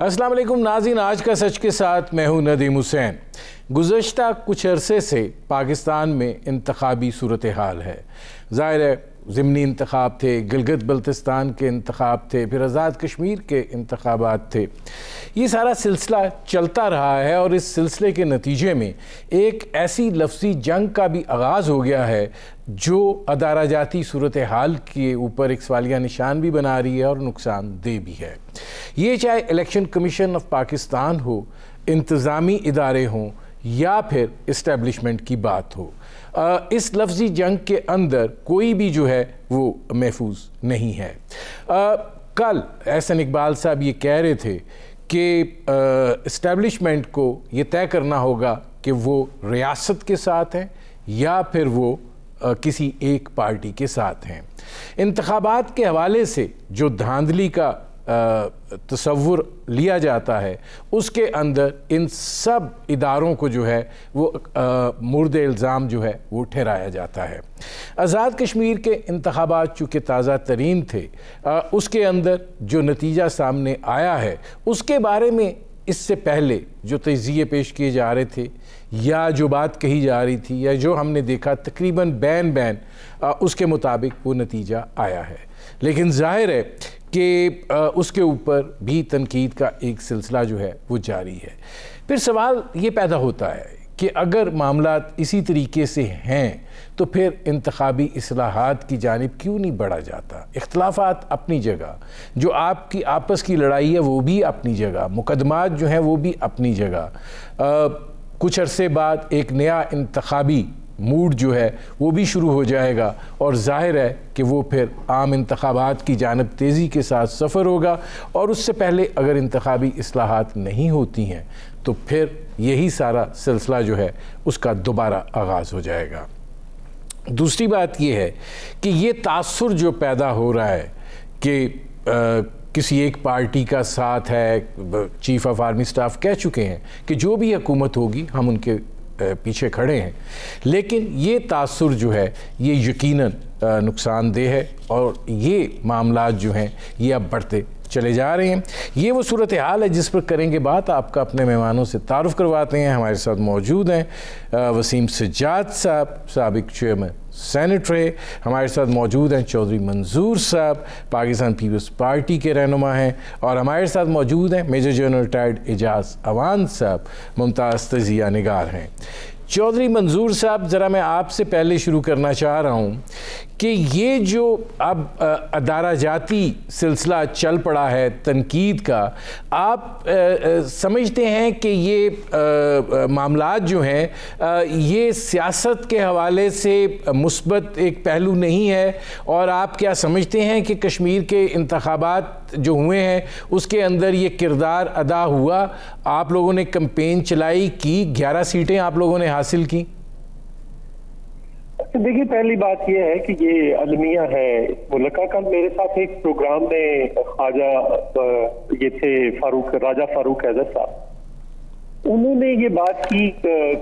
अस्सलाम वालेकुम नाज़रीन, आज का सच के साथ मैं हूं नदीम हुसैन। गुज़श्ता कुछ अरसे से पाकिस्तान में इंतखाबी सूरत हाल है। ज़ाहिर है ज़िमनी इंतखाब थे, गिलगित बल्तिस्तान के इंतखाब थे, फिर आज़ाद कश्मीर के इंतखाबात थे। ये सारा सिलसिला चलता रहा है और इस सिलसिले के नतीजे में एक ऐसी लफ्ज़ी जंग का भी आगाज़ हो गया है जो अदाराजाती सूरत हाल के ऊपर एक सवालिया निशान भी बना रही है और नुकसानदेह भी है। ये चाहे इलेक्शन कमीशन ऑफ पाकिस्तान हो, इंतज़ामी इदारे हों या फिर इस्टेब्लिशमेंट की बात हो, इस लफ्ज़ी जंग के अंदर कोई भी जो है वो महफूज नहीं है। कल एहसन इकबाल साहब ये कह रहे थे कि इस्टेब्लिशमेंट को ये तय करना होगा कि वो रियासत के साथ हैं या फिर वो किसी एक पार्टी के साथ हैं। इंतखाबात के हवाले से जो धांधली का तसव्वुर लिया जाता है उसके अंदर इन सब इदारों को जो है वो मुर्द इल्ज़ाम जो है वो ठहराया जाता है। आज़ाद कश्मीर के इंतखाबात चूँकि ताज़ा तरीन थे, उसके अंदर जो नतीजा सामने आया है उसके बारे में इससे पहले जो तज़िये पेश किए जा रहे थे या जो बात कही जा रही थी या जो हमने देखा तकरीबन बैन उसके मुताबिक वो नतीजा आया है। लेकिन जाहिर है कि उसके ऊपर भी तनकीद का एक सिलसिला जो है वो जारी है। फिर सवाल ये पैदा होता है कि अगर मामलात इसी तरीके से हैं तो फिर इंतखाबी इस्लाहात की जानिब क्यों नहीं बढ़ा जाता। इख्तलाफात अपनी जगह, जो आपकी आपस की लड़ाई है वो भी अपनी जगह, मुकदमात जो हैं वो भी अपनी जगह। कुछ अरसे बाद एक नया इंतखाबी मूड जो है वो भी शुरू हो जाएगा और जाहिर है कि वो फिर आम इंतखाबात की जानिब तेज़ी के साथ सफ़र होगा और उससे पहले अगर इंतखाबी इस्लाहात नहीं होती हैं तो फिर यही सारा सिलसिला जो है उसका दोबारा आगाज़ हो जाएगा। दूसरी बात ये है कि ये तासुर जो पैदा हो रहा है कि किसी एक पार्टी का साथ है, चीफ ऑफ आर्मी स्टाफ कह चुके हैं कि जो भी हुकूमत होगी हम उनके पीछे खड़े हैं, लेकिन ये तासुर जो है ये यकीनन नुकसानदेह है और ये मामलात जो हैं ये अब बढ़ते चले जा रहे हैं। ये वो सूरत हाल है जिस पर करेंगे बात। आपका अपने मेहमानों से तारुफ़ करवाते हैं। हमारे साथ मौजूद हैं वसीम सज्जाद साहब, साबिक चेयरमैन सेनेट रहे। हमारे साथ मौजूद हैं चौधरी मंजूर साहब, पाकिस्तान पीपल्स पार्टी के रहनुमा हैं। और हमारे साथ मौजूद हैं major general retired Ejaz Awan sahab, Mumtaz तज़िया निगार हैं। चौधरी मंजूर साहब, ज़रा मैं आपसे पहले शुरू करना चाह रहा हूँ कि ये जो अब अदाराजाती सिलसिला चल पड़ा है तनकीद का, आप समझते हैं कि ये मामलात जो हैं ये सियासत के हवाले से मुस्बत एक पहलू नहीं है, और आप क्या समझते हैं कि कश्मीर के इंतखाबात जो हुए हैं उसके अंदर ये किरदार अदा हुआ? आप लोगों ने कैंपेन चलाई की, 11 सीटें आप लोगों ने हासिल की। देखिए, पहली बात यह है कि ये अलमिया है मुल्क का। कल मेरे साथ एक प्रोग्राम में ख्वाजा ये थे राजा फारूक हैदर साहब, उन्होंने ये बात की,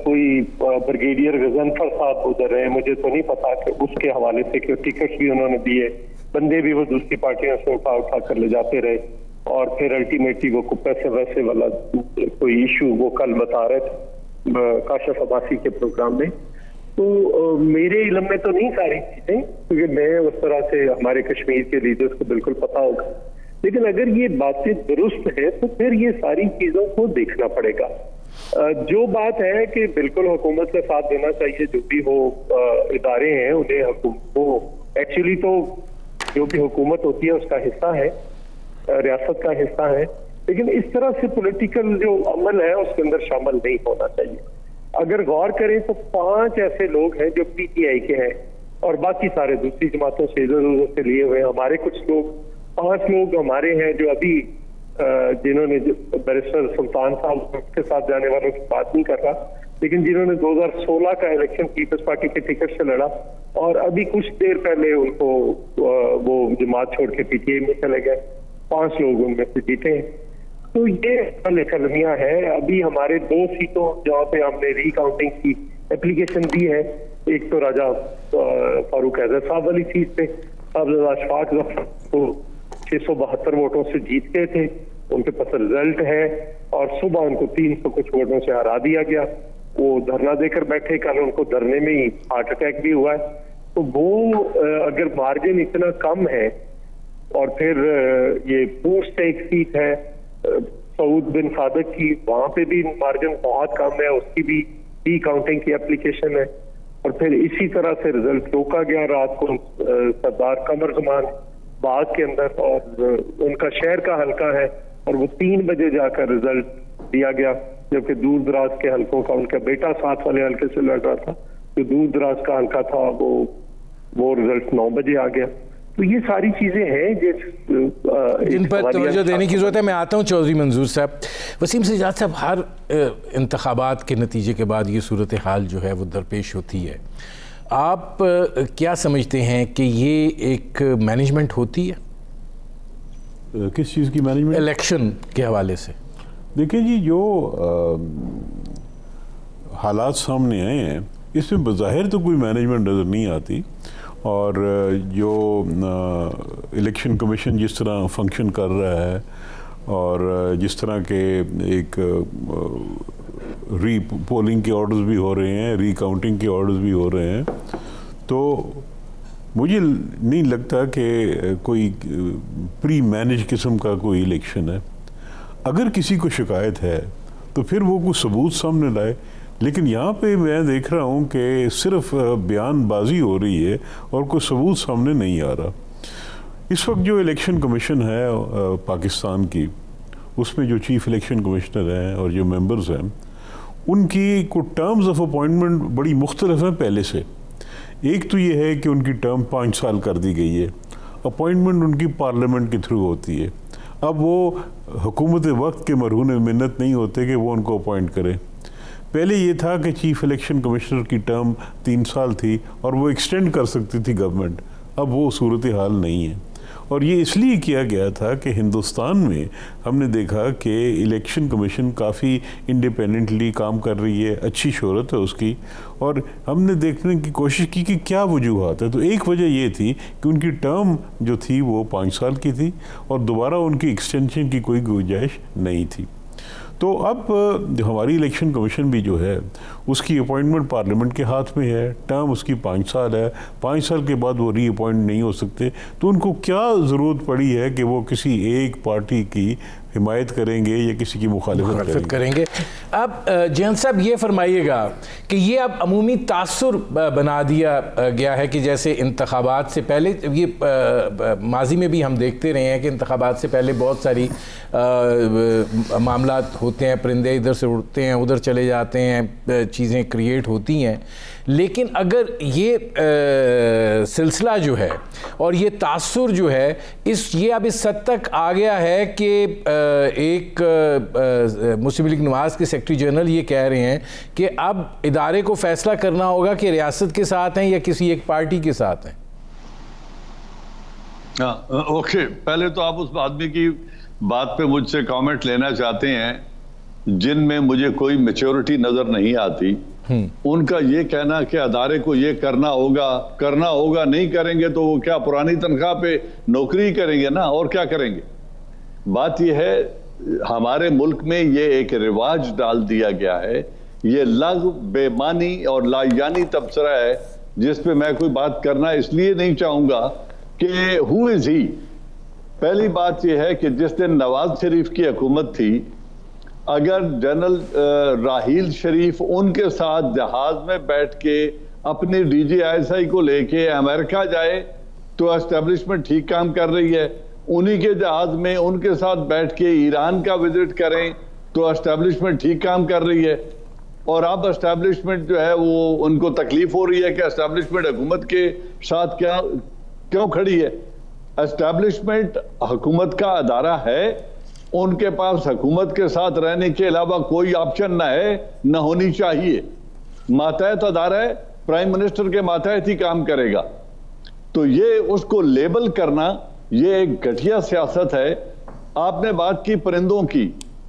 कोई ब्रिगेडियर गजनफर साहब उधर है, मुझे तो नहीं पता कि उसके हवाले से कि टिकट भी उन्होंने दिए, बंदे भी वो दूसरी पार्टियों से उठा कर ले जाते रहे और फिर अल्टीमेटली वो पैसे वैसे वाला कोई इशू वो कल बता रहे थे काशिफ अब्बासी के प्रोग्राम में। तो मेरे इल्म में तो नहीं सारी चीजें, क्योंकि मैं उस तरह से हमारे कश्मीर के लीडर्स को बिल्कुल पता होगा, लेकिन अगर ये बातें दुरुस्त है तो फिर ये सारी चीजों को देखना पड़ेगा। जो बात है कि बिल्कुल हुकूमत का साथ देना चाहिए, जो भी हो इदारे हैं उन्हें, वो एक्चुअली तो जो भी हुकूमत होती है उसका हिस्सा है, रियासत का हिस्सा है, लेकिन इस तरह से पॉलिटिकल जो अमल है उसके अंदर शामिल नहीं होना चाहिए। अगर गौर करें तो 5 ऐसे लोग हैं जो पीटीआई के हैं और बाकी सारे दूसरी जमातों से इधर उधर से लिए हुए। हमारे कुछ लोग, 5 लोग हमारे हैं जो अभी जिन्होंने बैरिस्टर सुल्तान साहब के साथ जाने वालों की बात नहीं कर रहा, लेकिन जिन्होंने 2016 का इलेक्शन पीपल्स पार्टी के टिकट से लड़ा और अभी कुछ देर पहले उनको वो जमात छोड़ के पीटीआई में चले गए, 5 लोग उनमें से जीते हैं। तो ये अलमिया है। अभी हमारे 2 सीटों जहाँ पे हमने रिकाउंटिंग की एप्लीकेशन दी है, एक तो राजा फारूक हैदर साहब वाली सीट पे साहब अशफाक जफर को 672 वोटों से जीत गए थे उनके पास रिजल्ट है और सुबह उनको 300 कुछ वोटों से हरा दिया गया। वो धरना देकर बैठे, कल उनको धरने में ही हार्ट अटैक भी हुआ है। तो वो अगर मार्जिन इतना कम है और फिर ये पूंछ से एक सीट है सऊद बिन सादक की, वहां पे भी मार्जिन बहुत कम है, उसकी भी री काउंटिंग की एप्लीकेशन है। और फिर इसी तरह से रिजल्ट रोका गया रात को सरदार कमर जमान बाग के अंदर, और उनका शहर का हल्का है और वो 3 बजे जाकर रिजल्ट दिया गया, जबकि दूर दराज के हल्कों का उनका बेटा साथ वाले हल्के से लड़ रहा था, जो दूर दराज का हल्का था वो रिजल्ट 9 बजे आ गया। तो ये सारी चीजें हैं जिन पर तवज्जो देने की जरूरत है। मैं आता हूँ चौधरी मंजूर साहब। वसीम सज्जाद साहब, हर इंतखाबात के नतीजे के बाद ये सूरत हाल जो है वो दरपेश होती है। आप क्या समझते हैं कि ये एक मैनेजमेंट होती है? किस चीज़ की मैनेजमेंट? इलेक्शन के हवाले से। देखिए जी, जो हालात सामने आए हैं इसमें बज़ाहिर तो कोई मैनेजमेंट नज़र नहीं आती, और जो इलेक्शन कमीशन जिस तरह फंक्शन कर रहा है और जिस तरह के एक री पोलिंग के ऑर्डर्स भी हो रहे हैं, री काउंटिंग के ऑर्डर्स भी हो रहे हैं, तो मुझे नहीं लगता कि कोई प्री मैनेज किस्म का कोई इलेक्शन है। अगर किसी को शिकायत है तो फिर वो कुछ सबूत सामने लाए, लेकिन यहाँ पे मैं देख रहा हूँ कि सिर्फ बयानबाजी हो रही है और कोई सबूत सामने नहीं आ रहा। इस वक्त जो इलेक्शन कमीशन है पाकिस्तान की, उसमें जो चीफ इलेक्शन कमिश्नर हैं और जो मेंबर्स हैं, उनकी को टर्म्स ऑफ अपॉइंटमेंट बड़ी मुख्तलिफ हैं पहले से। एक तो ये है कि उनकी टर्म 5 साल कर दी गई है, अपॉइंटमेंट उनकी पार्लियामेंट के थ्रू होती है। अब वो हुकूमत वक्त के मरहून मिन्नत नहीं होते कि वो उनको अपॉइंट करें। पहले ये था कि चीफ इलेक्शन कमिश्नर की टर्म 3 साल थी और वो एक्सटेंड कर सकती थी गवर्नमेंट। अब वो सूरत हाल नहीं है, और ये इसलिए किया गया था कि हिंदुस्तान में हमने देखा कि इलेक्शन कमीशन काफ़ी इंडिपेंडेंटली काम कर रही है, अच्छी शोहरत है उसकी, और हमने देखने की कोशिश की कि क्या वजूहत है। तो एक वजह ये थी कि उनकी टर्म जो थी वो 5 साल की थी और दोबारा उनकी एक्सटेंशन की कोई गुंजाइश नहीं थी। तो अब हमारी इलेक्शन कमीशन भी जो है उसकी अपॉइंटमेंट पार्लियामेंट के हाथ में है, टर्म उसकी 5 साल है, 5 साल के बाद वो री अपॉइंट नहीं हो सकते। तो उनको क्या ज़रूरत पड़ी है कि वो किसी एक पार्टी की हिमायत करेंगे या किसी की मुखालिफत करेंगे। अब जैन साहब ये फरमाइएगा कि ये अब अमूमी तासुर बना दिया गया है कि जैसे इंतखाबात से पहले, ये माजी में भी हम देखते रहे हैं कि इंतखाबात से पहले बहुत सारी मामलात होते हैं, परिंदे इधर से उड़ते हैं उधर चले जाते हैं, चीज़ें क्रिएट होती हैं। लेकिन अगर ये सिलसिला जो है और ये तासुर जो है ये अब इस हद तक आ गया है कि एक मुस्लिम लीग नवाज के सेक्रेटरी जनरल ये कह रहे हैं कि अब इदारे को फैसला करना होगा कि रियासत के साथ हैं या किसी एक पार्टी के साथ हैं। ओके, पहले तो आप उस आदमी की बात पे मुझसे कमेंट लेना चाहते हैं जिनमें मुझे कोई मैच्योरिटी नजर नहीं आती। उनका ये कहना कि अदारे को ये करना होगा, नहीं करेंगे तो वो क्या पुरानी तनख्वाह पे नौकरी करेंगे ना, और क्या करेंगे। बात यह है हमारे मुल्क में ये एक रिवाज डाल दिया गया है, ये लग बेमानी और लायानी तबसरा है जिस पे मैं कोई बात करना इसलिए नहीं चाहूंगा कि हु इज ही। पहली बात यह है कि जिस दिन नवाज शरीफ की हुकूमत थी, अगर जनरल राहील शरीफ उनके साथ जहाज में बैठ के अपनी DGISI को लेके अमेरिका जाए तो एस्टेब्लिशमेंट ठीक काम कर रही है, उन्हीं के जहाज में उनके साथ बैठ के ईरान का विजिट करें तो एस्टेब्लिशमेंट ठीक काम कर रही है। और अब एस्टेब्लिशमेंट जो है वो उनको तकलीफ हो रही है कि एस्टेब्लिशमेंट हुकूमत के साथ क्यों खड़ी है। एस्टेब्लिशमेंट हुकूमत का अदारा है, उनके पास हुकूमत के साथ रहने के अलावा कोई ऑप्शन ना है, ना होनी चाहिए। मातहत अदारा है, प्राइम मिनिस्टर के मातहत ही काम करेगा। तो ये उसको लेबल करना ये एक घटिया सियासत है। आपने बात की परिंदों की,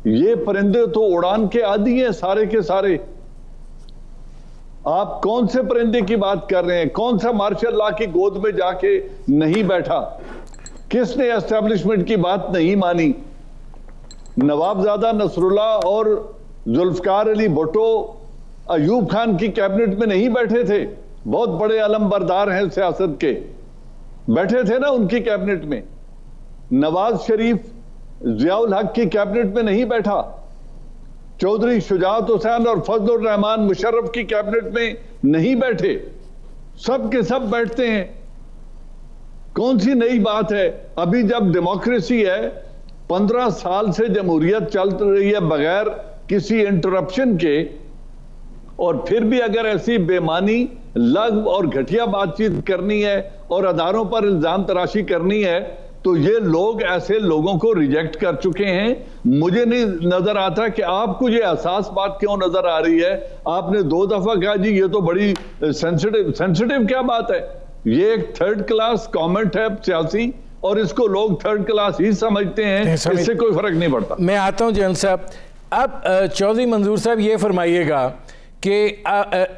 ये परिंदे तो उड़ान के आदी हैं सारे के सारे। आप कौन से परिंदे की बात कर रहे हैं? कौन सा मार्शल लॉ की गोद में जाके नहीं बैठा? किसने एस्टेब्लिशमेंट की बात नहीं मानी? नवाबजादा नसरुल्ला और जुल्फकार अली भुट्टो अयूब खान की कैबिनेट में नहीं बैठे थे? बहुत बड़े अलमबरदार हैं सियासत के, बैठे थे ना उनकी कैबिनेट में। नवाज शरीफ जियाउल हक की कैबिनेट में नहीं बैठा? चौधरी शुजात हुसैन और फजलुर रहमान मुशर्रफ की कैबिनेट में नहीं बैठे? सब के सब बैठते हैं। कौन सी नई बात है? अभी जब डेमोक्रेसी है, 15 साल से जमहूरियत चल रही है बगैर किसी इंटरप्शन के, और फिर भी अगर ऐसी बेमानी, लग और घटिया बातचीत करनी है और अदारों पर इल्जाम तराशी करनी है, तो ये लोग ऐसे लोगों को रिजेक्ट कर चुके हैं। मुझे नहीं नजर आता कि आपको ये एहसास बात क्यों नजर आ रही है। आपने 2 दफा कहा जी ये तो बड़ी सेंसिटिव क्या बात है? ये एक थर्ड क्लास कमेंट है सियासी, और इसको लोग थर्ड क्लास ही समझते हैं, इससे कोई फर्क नहीं पड़ता। मैं आता हूं जनरल साहब। अब चौधरी मंजूर साहब ये फरमाइएगा कि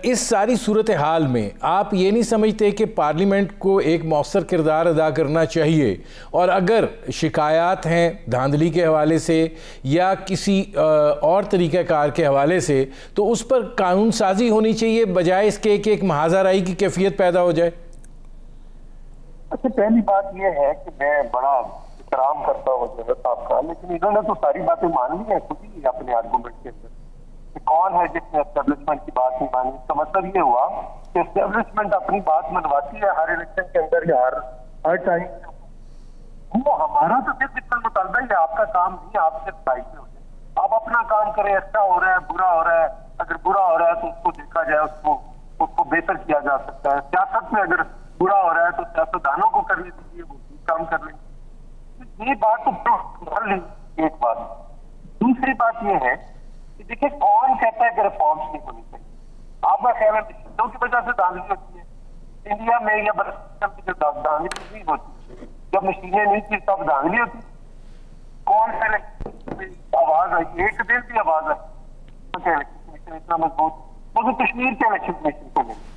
इस सारी सूरत हाल में आप ये नहीं समझते कि पार्लियामेंट को एक मौसर किरदार अदा करना चाहिए, और अगर शिकायत हैं धांधली के हवाले से या किसी और तरीक़ाकार के हवाले से, तो उस पर कानून साजी होनी चाहिए बजाय इसके कि एक महाजराई की कैफियत पैदा हो जाए? अच्छा, पहली बात यह है कि मैं बड़ा एहतराम करता हूँ जनरल साहब का, लेकिन इन्होंने तो सारी बातें मान ली है खुद ही अपने आर्गूमेंट के अंदर। कौन है जिसने एस्टेब्लिशमेंट की बात नहीं मानी? इसका मतलब ये हुआ कि एस्टेब्लिशमेंट अपनी बात मनवाती है हर इलेक्शन के अंदर या हर टाइम। वो हमारा तो सिर्फ इतना मुतालबा ही है, आपका काम नहीं, आप सिर्फ साइड में हो जाए, आप अपना काम करें। अच्छा हो रहा है, बुरा हो रहा है, अगर बुरा हो रहा है तो उसको देखा जाए, उसको बेहतर किया जा सकता है। सियासत में अगर बुरा हो रहा है तो सियासतदानों को करने दीजिए, वो काम कर लेंगे। ये बात तो मान ली एक बात। दूसरी बात यह है कि देखिए, कौन कहता है कि रिफॉर्म्स नहीं होनी चाहिए? आपका ख्याल है मशीनों की वजह से धांधली होती है इंडिया में, या जो धांधली नहीं होती? जब मशीनें नहीं थी तब धांधली होती? कौन से आवाज आई? एक दिन भी आवाज आई इतना मजबूत? वो कश्मीर के इलेक्शन कमीशन को नहीं।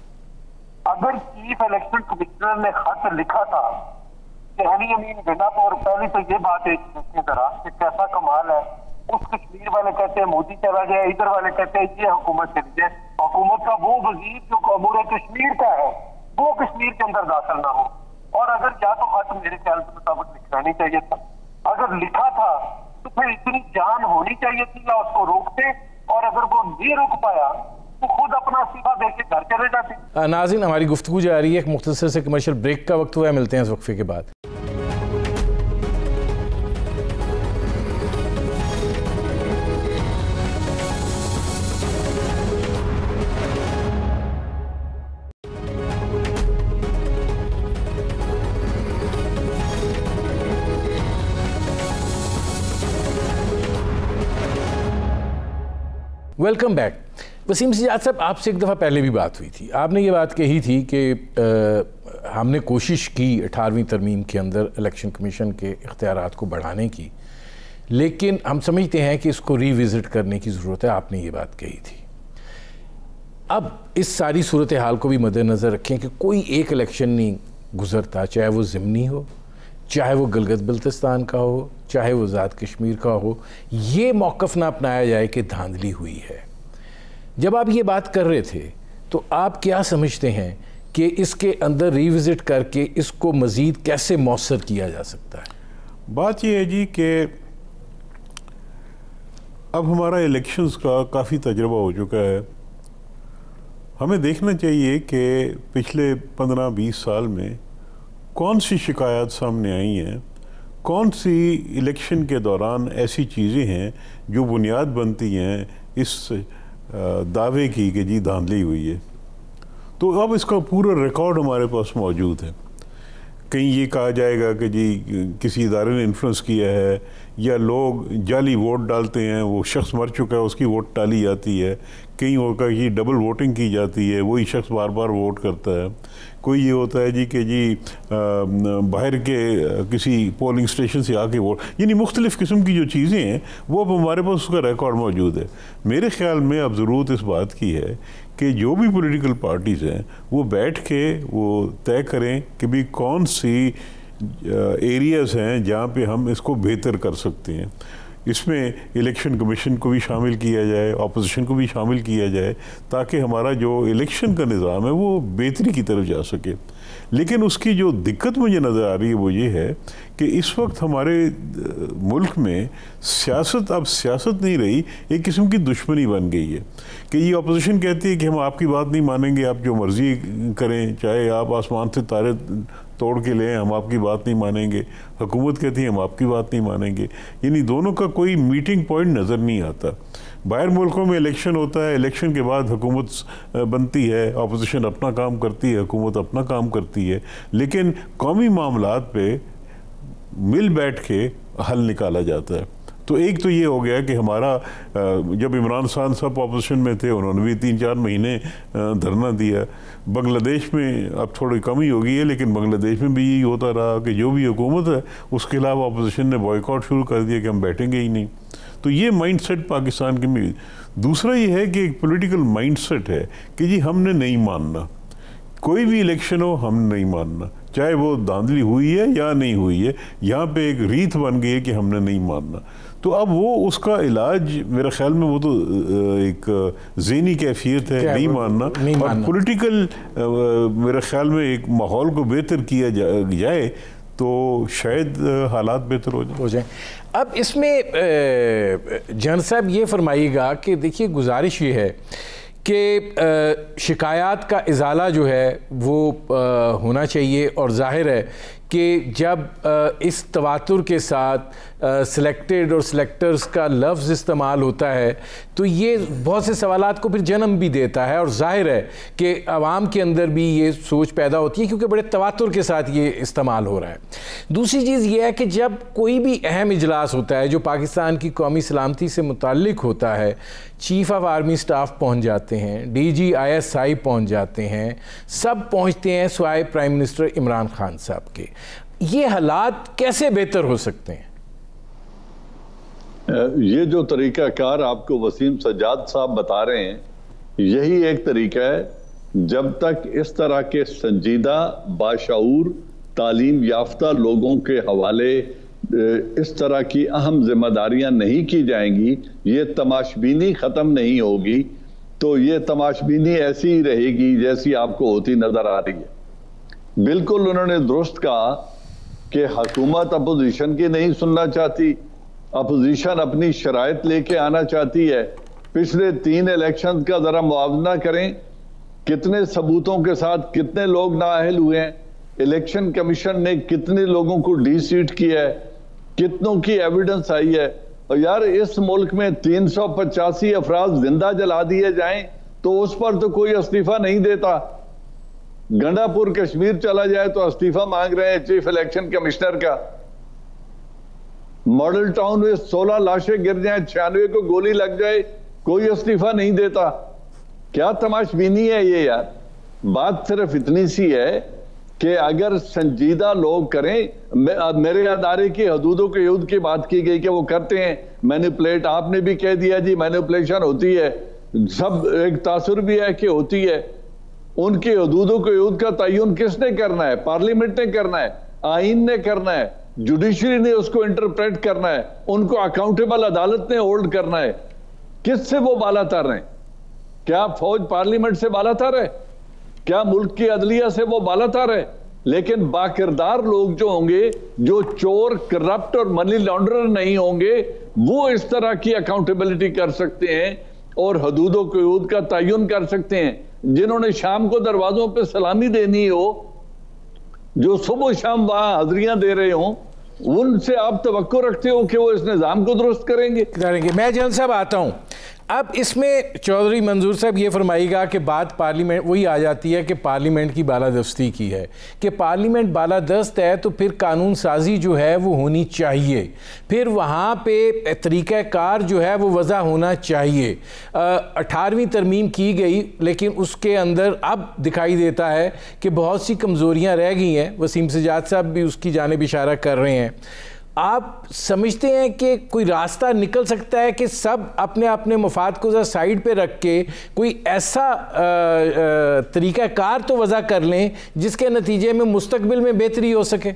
अगर चीफ इलेक्शन कमिश्नर ने खत लिखा था कि हनी अमीन गंडापुर, और पहले तो ये बात है देखने जरा कि कैसा कमाल है, उस कश्मीर वाले कहते हैं मोदी चला जाए, इधर वाले कहते हैं ये हुकूमत चली जाए। हुकूमत का वो वजीर जो अमूर कश्मीर का है वो कश्मीर के अंदर दाखिल ना हो। और अगर या तो खत मेरे ख्याल के मुताबिक लिखना नहीं चाहिए था, अगर लिखा था तो फिर इतनी जान होनी चाहिए थी या उसको रोकते, और अगर वो नहीं रोक पाया तो खुद अपना इस्तीफा दे के घर चले जाते। नाज़रीन, हमारी गुफ्तगू जारी है, एक मुख्तसर से कमर्शियल ब्रेक का वक्त हुआ है, मिलते हैं इस वक्फे के बाद। Welcome back. वसीम सिजात साहब, आपसे एक दफ़ा पहले भी बात हुई थी, आपने ये बात कही थी कि हमने कोशिश की 18वीं तरमीम के अंदर इलेक्शन कमीशन के इख्तियारात को बढ़ाने की, लेकिन हम समझते हैं कि इसको रीविज़िट करने की ज़रूरत है। आपने ये बात कही थी। अब इस सारी सूरत हाल को भी मद्देनज़र रखें कि कोई एक इलेक्शन नहीं गुज़रता, चाहे वो ज़िमनी हो, चाहे वो गिलगित बल्तिस्तान का हो, चाहे वो आज़ाद कश्मीर का हो, ये मौक़िफ़ ना अपनाया जाए कि धांधली हुई है। जब आप ये बात कर रहे थे तो आप क्या समझते हैं कि इसके अंदर रिविज़िट करके इसको मज़ीद कैसे मौसर किया जा सकता है? बात यह है जी कि अब हमारा इलेक्शंस का काफ़ी तजुर्बा हो चुका है। हमें देखना चाहिए कि पिछले 15-20 साल में कौन सी शिकायत सामने आई हैं, कौन सी इलेक्शन के दौरान ऐसी चीज़ें हैं जो बुनियाद बनती हैं इस दावे की कि जी धांधली हुई है। तो अब इसका पूरा रिकॉर्ड हमारे पास मौजूद है। कहीं ये कहा जाएगा कि जी किसी इदारे ने इन्फ्लुएंस किया है, या लोग जाली वोट डालते हैं, वो शख्स मर चुका है उसकी वोट टाली जाती है। कहीं होगा कि डबल वोटिंग की जाती है, वही शख्स बार बार वोट करता है। कोई ये होता है जी कि जी बाहर के किसी पोलिंग स्टेशन से आके वोट, यानी मुख्तलिफ़ किस्म की जो चीज़ें हैं वो अब हमारे पास उसका रिकॉर्ड मौजूद है। मेरे ख्याल में अब ज़रूरत इस बात की है कि जो भी पॉलिटिकल पार्टीज़ हैं वो बैठ के वो तय करें कि भी कौन सी एरियाज़ हैं जहाँ पे हम इसको बेहतर कर सकते हैं। इसमें इलेक्शन कमीशन को भी शामिल किया जाए, ऑपोजिशन को भी शामिल किया जाए, ताकि हमारा जो इलेक्शन का निज़ाम है वो बेहतरी की तरफ जा सके। लेकिन उसकी जो दिक्कत मुझे नज़र आ रही है वो ये है कि इस वक्त हमारे मुल्क में सियासत अब सियासत नहीं रही, एक किस्म की दुश्मनी बन गई है कि ये ऑपोजिशन कहती है कि हम आपकी बात नहीं मानेंगे, आप जो मर्ज़ी करें, चाहे आप आसमान से तारे तोड़ के लें, हम आपकी बात नहीं मानेंगे। हुकूमत कहती है हम आपकी बात नहीं मानेंगे। यानी दोनों का कोई मीटिंग पॉइंट नज़र नहीं आता। बाहर मुल्कों में इलेक्शन होता है, इलेक्शन के बाद हुकूमत बनती है, अपोजिशन अपना काम करती है, हुकूमत अपना काम करती है, लेकिन कौमी मामलात पे मिल बैठ के हल निकाला जाता है। तो एक तो ये हो गया कि हमारा जब इमरान खान साहब अपोजिशन में थे उन्होंने भी 3-4 महीने धरना दिया। बांग्लादेश में अब थोड़ी कमी हो गई है, लेकिन बांग्लादेश में भी यही होता रहा कि जो भी हुकूमत है उसके खिलाफ अपोजिशन ने बॉयकॉट शुरू कर दिया कि हम बैठेंगे ही नहीं। तो ये माइंडसेट पाकिस्तान के में। दूसरा ये है कि एक पॉलिटिकल माइंडसेट है कि जी हमने नहीं मानना, कोई भी इलेक्शन हो हमने नहीं मानना, चाहे वो धांधली हुई है या नहीं हुई है। यहाँ पे एक रीत बन गई है कि हमने नहीं मानना। तो अब वो उसका इलाज मेरे ख्याल में वो तो एक ज़हनी कैफियत है, नहीं मानना, और पॉलिटिकल मेरे ख्याल में एक माहौल को बेहतर किया जाए तो शायद हालात बेहतर हो जाए। अब इसमें जन साहब ये फरमाइएगा कि देखिए गुजारिश ये है कि शिकायत का इजाला जो है वो होना चाहिए, और जाहिर है कि जब इस तवातुर के साथ सिलेक्टेड और सिलेक्टर्स का लफ्ज़ इस्तेमाल होता है तो ये बहुत से सवालात को फिर जन्म भी देता है, और जाहिर है कि आवाम के अंदर भी ये सोच पैदा होती है क्योंकि बड़े तवातुर के साथ ये इस्तेमाल हो रहा है। दूसरी चीज़ ये है कि जब कोई भी अहम इजलास होता है जो पाकिस्तान की कौमी सलामती से मुताल्लिक होता है, चीफ ऑफ आर्मी स्टाफ पहुँच जाते हैं, DG ISI पहुँच जाते हैं, सब पहुँचते हैं सिवाय प्राइम मिनिस्टर इमरान खान साहब के। ये हालात कैसे बेहतर हो सकते हैं? ये जो तरीक़ाकार आपको वसीम सज्जाद साहब बता रहे हैं, यही एक तरीका है। जब तक इस तरह के संजीदा बाशऊर तालीम याफ्ता लोगों के हवाले इस तरह की अहम जिम्मेदारियां नहीं की जाएंगी, ये तमाशबीनी ख़त्म नहीं होगी, तो ये तमाशबीनी ऐसी ही रहेगी जैसी आपको होती नज़र आ रही है। बिल्कुल उन्होंने दुरुस्त कहा कि हुकूमत अपोजिशन की नहीं सुनना चाहती, अपोजिशन अपनी शराइत लेके आना चाहती है। पिछले 3 इलेक्शन का ज़रा मुआवजा करें, कितने सबूतों के साथ कितने लोग नाअहल हुए हैं, इलेक्शन कमीशन ने कितने लोगों को डी-सीट किया है, कितनों की एविडेंस आई है। और यार इस मुल्क में 385 अफराद जिंदा जला दिए जाएं तो उस पर तो कोई इस्तीफा नहीं देता। गंडापुर कश्मीर चला जाए तो इस्तीफा मांग रहे हैं चीफ इलेक्शन कमिश्नर का। मॉडल टाउन में 16 लाशें गिर जाए, 96 को गोली लग जाए, कोई इस्तीफा नहीं देता। क्या तमाशबीनी है ये यार। बात सिर्फ इतनी सी है कि अगर संजीदा लोग करें, मेरे अदारे की हदूदों के युद्ध की बात की गई कि वो करते हैं मैनिपुलेट, आपने भी कह दिया जी मैनिपुलेशन होती है, सब एक तासुर भी है कि होती है। उनकी हदूदों के युद्ध का तयन किसने करना है? पार्लियामेंट ने करना है, आइन ने करना है, जुडिशरी ने उसको इंटरप्रेट करना है, उनको अकाउंटेबल अदालत ने होल्ड करना है। किससे वो बालातर हैं? क्या फौज पार्लियामेंट से बालातर है? क्या मुल्क की अदलिया से वो बालातर है? लेकिन बाकिरदार लोग जो होंगे, जो चोर, करप्ट और मनी लॉन्ड्रर नहीं होंगे, वो इस तरह की अकाउंटेबिलिटी कर सकते हैं और हदूदों के युद्ध का तयन कर सकते हैं। जिन्होंने शाम को दरवाजों पे सलामी देनी हो, जो सुबह शाम वहां हाजिरियां दे रहे हो, उनसे आप तवक्को रखते हो कि वो इस निज़ाम को दुरुस्त करेंगे? मैं जनरल साहब आता हूं। अब इसमें चौधरी मंजूर साहब ये फरमाइएगा कि बात पार्लियामेंट वही आ जाती है कि पार्लियामेंट की बालादस्ती की है, कि पार्लियामेंट बालादस्त है तो फिर कानून साजी जो है वो होनी चाहिए, फिर वहाँ पे तरीक़ाकार जो है वो वज़ा होना चाहिए। 18वीं तरमीम की गई, लेकिन उसके अंदर अब दिखाई देता है कि बहुत सी कमज़ोरियाँ रह गई हैं। वसीम सज्जाद साहब भी उसकी जानिब इशारा कर रहे हैं। आप समझते हैं कि कोई रास्ता निकल सकता है कि सब अपने अपने मफाद को साइड पे रख के कोई ऐसा तरीक़ाकार तो वज़ा कर लें जिसके नतीजे में मुस्तकबिल में बेहतरी हो सके?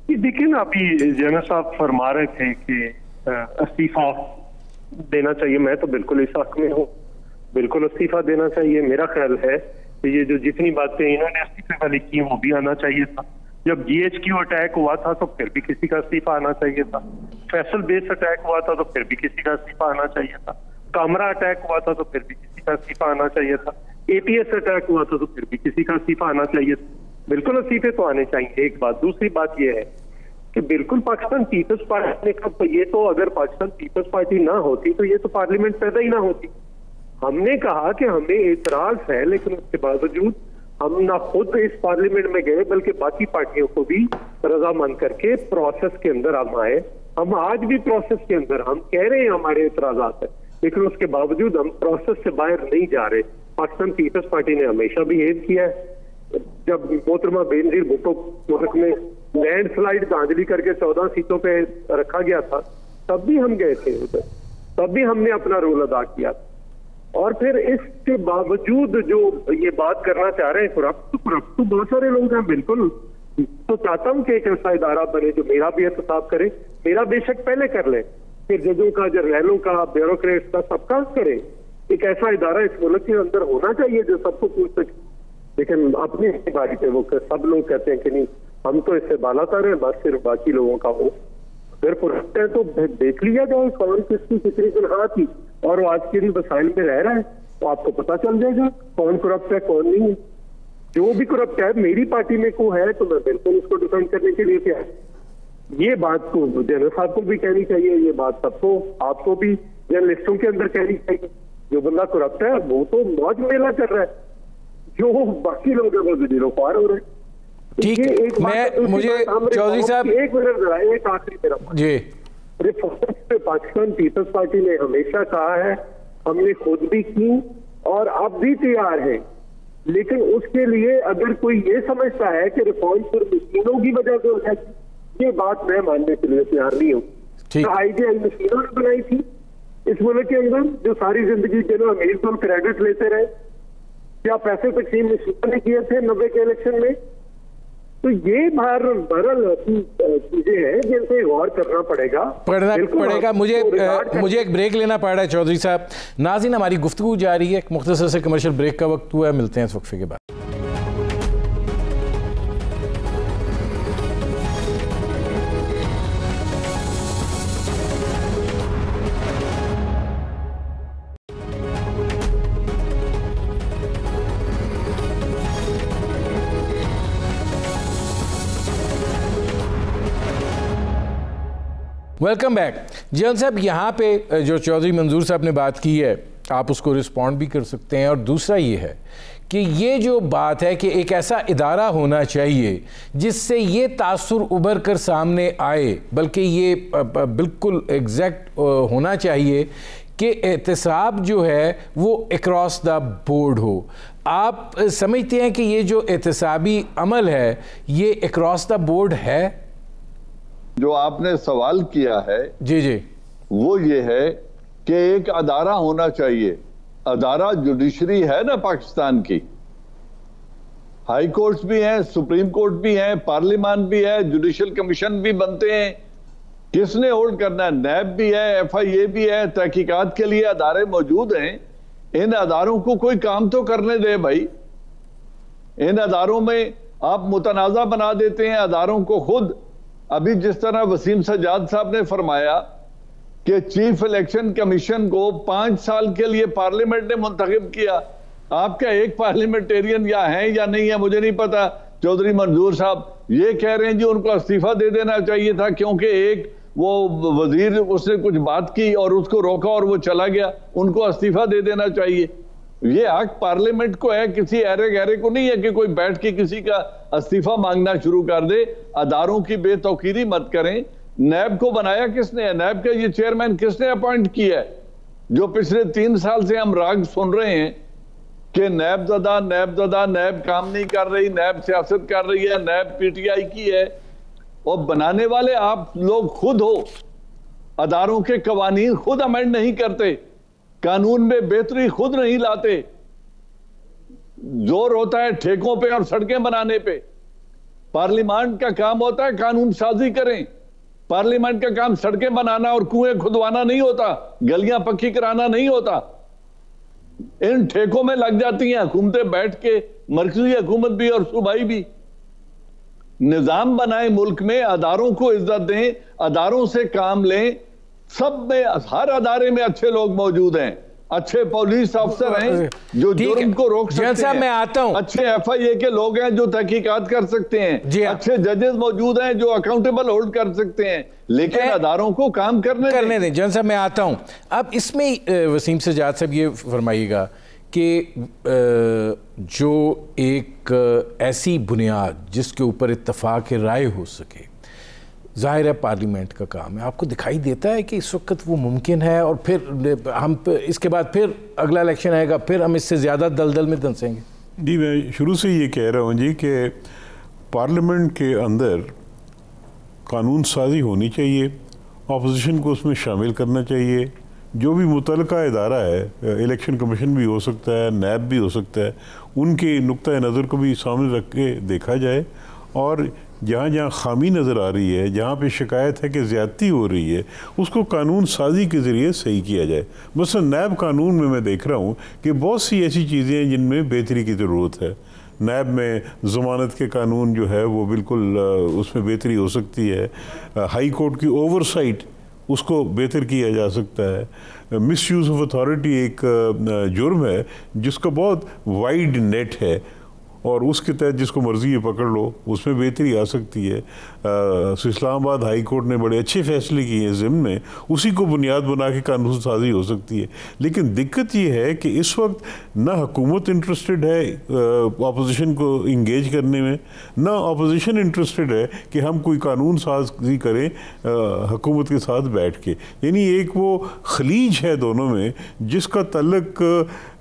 देखिए ना, अभी जना साहब फरमा रहे थे कि इस्तीफा देना चाहिए। मैं तो बिल्कुल इस हक में हूँ, बिल्कुल इस्तीफा देना चाहिए। मेरा ख्याल है कि ये जो जितनी बातें इन्होंने इस्तीफे वाली की वो भी आना चाहिए था। जब GHQ अटैक हुआ था तो फिर भी किसी का इस्तीफा आना चाहिए था। फैसल बेस अटैक हुआ था तो फिर भी किसी का इस्तीफा आना चाहिए था। कामरा अटैक हुआ था तो फिर भी किसी का इस्तीफा आना चाहिए था। APS अटैक हुआ था तो फिर भी किसी का इस्तीफा आना चाहिए था। बिल्कुल इस्तीफे तो आने चाहिए, एक बात। दूसरी बात यह है कि बिल्कुल पाकिस्तान पीपल्स पार्टी ने कहा, ये तो अगर पाकिस्तान पीपल्स पार्टी ना होती तो ये तो पार्लियामेंट पैदा ही ना होती। हमने कहा कि हमें एतराज है, लेकिन उसके बावजूद हम ना खुद इस पार्लियामेंट में गए बल्कि बाकी पार्टियों को भी रजामंद करके प्रोसेस के अंदर हम आए। हम आज भी प्रोसेस के अंदर, हम कह रहे हैं हमारे एतराजात है, लेकिन उसके बावजूद हम प्रोसेस से बाहर नहीं जा रहे। पाकिस्तान पीपल्स पार्टी ने हमेशा बिहेव किया है। जब मोहतरमा बेनजीर भुट्टो मुल्क में लैंडस्लाइड धांधली करके 14 सीटों पे रखा गया था, तब भी हम गए थे उधर, तब भी हमने अपना रोल अदा किया। और फिर इसके बावजूद जो ये बात करना चाह रहे हैं करप्ट तो बहुत सारे लोग हैं। बिल्कुल तो चाहता हूं कि एक ऐसा इदारा बने जो मेरा भी एहतसाब करे। मेरा बेशक पहले कर ले, फिर जजों का, जर्नैलों का, ब्यूरोक्रेट्स का, सबका करे। एक ऐसा इदारा इस मुल्क के अंदर होना चाहिए जो सबको पूछ सके। लेकिन अपनी बारी पे वो सब लोग कहते हैं कि नहीं, हम तो इससे बालातर हैं, बस सिर्फ बाकी लोगों का हो। अगर करप्ट है तो देख लिया जाए कौन किसकी कितनी तनख्वाह थी और वो आज के दिन वसाइल में रह रहा है, तो आपको पता चल जाएगा कौन करप्ट है कौन नहीं है। जो भी करप्ट है मेरी पार्टी में को है तो मैं बिल्कुल उसको डिफेंड करने के लिए तैयार। ये बात को जनरल साहब को भी कहनी चाहिए, ये बात सबको, आपको भी, जर्नलिस्टों के अंदर कहनी चाहिए। जो बंदा करप्ट है वो तो मौज मेला कर रहा है, जो बाकी लोग हैं वो ज़मीरों ख्वार हो रहे हैं। ठीक, मैं मुझे चौधरी साहब एक मिनट जरा, एक आखिरी मेरा जी। रिफॉर्म्स पे पाकिस्तान पीपल्स पार्टी ने हमेशा कहा है, हमने खुद भी की और अब भी तैयार है। लेकिन उसके लिए अगर कोई ये समझता है कि रिफॉर्म सिर्फ मशीनों की वजह से हो जाएगी, ये बात मैं मानने के लिए तैयार नहीं हूँ। IGI मशीनों ने बनाई थी इस मुल्क के अंदर, जो सारी जिंदगी के ना अमीर तो क्रेडिट लेते रहे। क्या पैसे तकसीम मशीनों ने किए थे 90 के इलेक्शन में? तो ये बहरहाल चीजें हैं जिनसे गौर करना पड़ेगा। मुझे एक ब्रेक लेना पड़ रहा है चौधरी साहब। नाज़रीन, हमारी गुफ्तगू जारी है, एक मुख्तसर से कमर्शियल ब्रेक का वक्त हुआ है। मिलते हैं इस वक्फे के बाद। Welcome back. जन साहब, यहाँ पे जो चौधरी मंजूर साहब ने बात की है, आप उसको रिस्पॉन्ड भी कर सकते हैं। और दूसरा ये है कि ये जो बात है कि एक ऐसा इदारा होना चाहिए जिससे ये तासुर उभर कर सामने आए, बल्कि ये बिल्कुल एग्जैक्ट होना चाहिए कि एहतसाब जो है वो अक्रॉस द बोर्ड हो। आप समझते हैं कि ये जो एहतसाबी अमल है ये अक्रॉस द बोर्ड है? जो आपने सवाल किया है जी जी, वो ये है कि एक अदारा होना चाहिए। अदारा जुडिशरी है ना पाकिस्तान की, हाई कोर्ट्स भी हैं, सुप्रीम कोर्ट भी हैं, पार्लियामान भी है, जुडिशल कमीशन भी बनते हैं। किसने होल्ड करना है? नैब भी है, FIA भी है, तहकीकात के लिए अदारे मौजूद हैं। इन अदारों को कोई काम तो करने दे भाई। इन अदारों में आप मुतनाज़ा बना देते हैं अदारों को खुद। अभी जिस तरह वसीम सज्जाद साहब ने फरमाया कि चीफ इलेक्शन कमीशन को 5 साल के लिए पार्लियामेंट ने मुंतखब किया। आपका एक पार्लियामेंटेरियन या है या नहीं है मुझे नहीं पता। चौधरी मंजूर साहब ये कह रहे हैं जी उनको इस्तीफा दे देना चाहिए था क्योंकि एक वो वजीर, उसने कुछ बात की और उसको रोका और वो चला गया, उनको इस्तीफा दे देना चाहिए। ये हक पार्लियामेंट को है, किसी ऐरे गहरे को नहीं है कि कोई बैठ के किसी का इस्तीफा मांगना शुरू कर दे। अदारों की बेतौकीरी मत करें। नैब को बनाया किसने है? नैब का ये चेयरमैन किसने अपॉइंट किया है? जो पिछले 3 साल से हम राग सुन रहे हैं कि नैब ज़दा नैब काम नहीं कर रही, नैब सियासत कर रही है, नैब PTI की है। और बनाने वाले आप लोग खुद हो। अदारों के कवानीन खुद अमेंड नहीं करते, कानून में बेहतरी खुद नहीं लाते। जोर होता है ठेकों पे और सड़कें बनाने पे। पार्लियामेंट का काम होता है कानून साजी करें। पार्लियामेंट का काम सड़कें बनाना और कुएं खुदवाना नहीं होता, गलियां पक्की कराना नहीं होता। इन ठेकों में लग जाती हैं हुकूमतें बैठ के, मरकजी हुकूमत भी और सूबाई भी। निजाम बनाए मुल्क में, अदारों को इज्जत दें, अदारों से काम लें। सब में, हर अदारे में अच्छे लोग मौजूद हैं, अच्छे पुलिस अफसर हैं जो जुर्म को रोक सकते हैं, मैं आता हूं, अच्छे FIA के लोग हैं जो तहकीकात कर सकते हैं, अच्छे जजेस मौजूद हैं जो अकाउंटेबल होल्ड कर सकते हैं, लेकिन अदारों को काम करने दें। जन साहब मैं आता हूं। अब इसमें वसीम सजाद साहब ये फरमाइएगा कि जो एक ऐसी बुनियाद जिसके ऊपर इत्तफाक राय हो सके, ज़ाहिर है पार्लियामेंट का काम है, आपको दिखाई देता है कि इस वक्त वो मुमकिन है? और फिर हम इसके बाद फिर अगला इलेक्शन आएगा, फिर हम इससे ज़्यादा दलदल में धंसेंगे? जी, मैं शुरू से ये कह रहा हूँ जी कि पार्लियामेंट के अंदर कानून साजी होनी चाहिए, अपोजिशन को उसमें शामिल करना चाहिए। जो भी मुतलका इदारा है, इलेक्शन कमीशन भी हो सकता है, नैब भी हो सकता है, उनके नुक्ता नज़र को भी सामने रख के देखा जाए, और जहाँ जहाँ खामी नज़र आ रही है, जहाँ पे शिकायत है कि ज़्यादती हो रही है, उसको कानून साजी के ज़रिए सही किया जाए। बस नैब कानून में मैं देख रहा हूँ कि बहुत सी ऐसी चीज़ें हैं जिनमें बेहतरी की ज़रूरत है। नैब में ज़मानत के कानून जो है वो बिल्कुल उसमें बेहतरी हो सकती है। हाई कोर्ट की ओवरसाइट, उसको बेहतर किया जा सकता है। मिसयूज़ ऑफ अथॉरिटी एक जुर्म है जिसका बहुत वाइड नेट है, और उसके तहत जिसको मर्जी ये पकड़ लो, उसमें बेहतरी आ सकती है। इस्लामाबाद हाई कोर्ट ने बड़े अच्छे फैसले किए हैं ज़िम्न में, उसी को बुनियाद बना के कानून साजी हो सकती है। लेकिन दिक्कत ये है कि इस वक्त ना हुकूमत इंटरेस्टेड है अपोजिशन को इंगेज करने में, ना अपोजिशन इंटरेस्टेड है कि हम कोई कानून साजी करें हुकूमत के साथ बैठ के। यानी एक वो खलीज है दोनों में जिसका तल्लक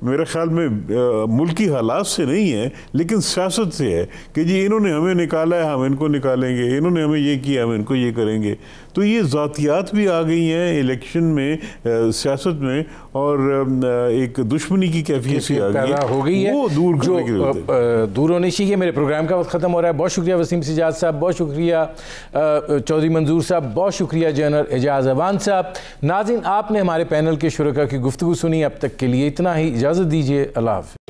मेरे ख्याल में मुल्की हालात से नहीं है, लेकिन सियासत से है कि जी इन्होंने हमें निकाला है, हम इनको निकालेंगे, इन्होंने हमें ये किया, हम इनको ये करेंगे। तो ये ज़ातियात भी आ गई हैं इलेक्शन में, सियासत में, और एक दुश्मनी की कैफियत सी आ गई है, वो दूर करने की जरूरत है। दूर होनी चाहिए। मेरे प्रोग्राम का वक्त ख़त्म हो रहा है। बहुत शुक्रिया वसीम सजाद साहब, बहुत शुक्रिया चौधरी मंजूर साहब, बहुत शुक्रिया जनरल एजाज अवान साहब। नाज़रीन, आपने हमारे पैनल के शुरका की गुफ्तगू सुनी। अब तक के लिए इतना ही, इजाज़त दीजिए। अल्लाह हाफ़िज़।